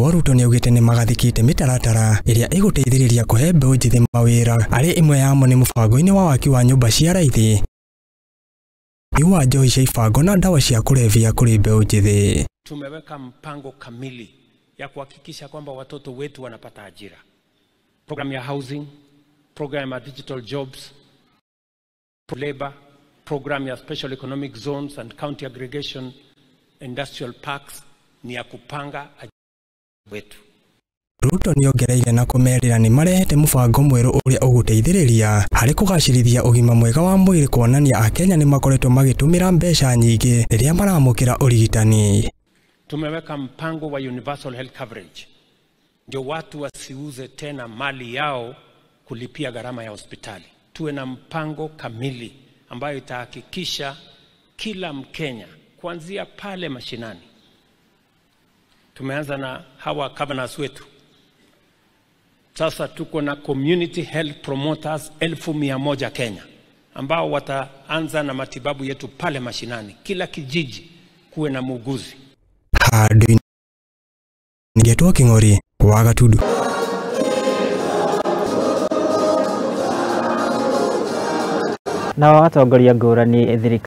no Ruto nĩaugĩte nĩ magathikĩte mĩtaratara ĩrĩa ĩgũteithĩrĩria kũhe mbeũ njĩthĩ mawĩra, arĩ imwe yamo nĩ mũbango-inĩ wa waki wa nyũmba cia raithi, wa njohi cia ibango na dawa cia kulevya kũrĩ mbeũ njĩthĩ. Tumeweka mpango kamili ya kuhakikisha kwamba watoto wetu wanapata ajira. Program ya housing, program ya digital jobs, labor, program ya special economic zones and county aggregation, industrial parks, ni ya kupanga ajira wetu. Ruto nĩongereire na kũmerĩra nĩ marehete mũbango mwerũ ũrĩa ũgũteithĩrĩria harĩ kũgacĩrithia ũgima mwega wa mwĩrĩ, kuonania Akenya nĩ makoretwo magĩtũmĩra mbeca nyingĩ rĩrĩa maramũkĩra ũrigitani. Tumeweka mpango wa universal health coverage, ndio watu wasiuze tena mali yao kulipia gharama ya hospitali. Tuwe na mpango kamili ambayo itahakikisha kila Mkenya kuanzia pale mashinani. Tumeanza na hawa governors wetu. Sasa tuko na community health promoters 1,100 Kenya ambao wataanza na matibabu yetu pale mashinani. Kila kijiji kuwe na muuguzi. Hadi Ngetwa King'ori wa Gatundu. Na atongoria ngũrani thirikari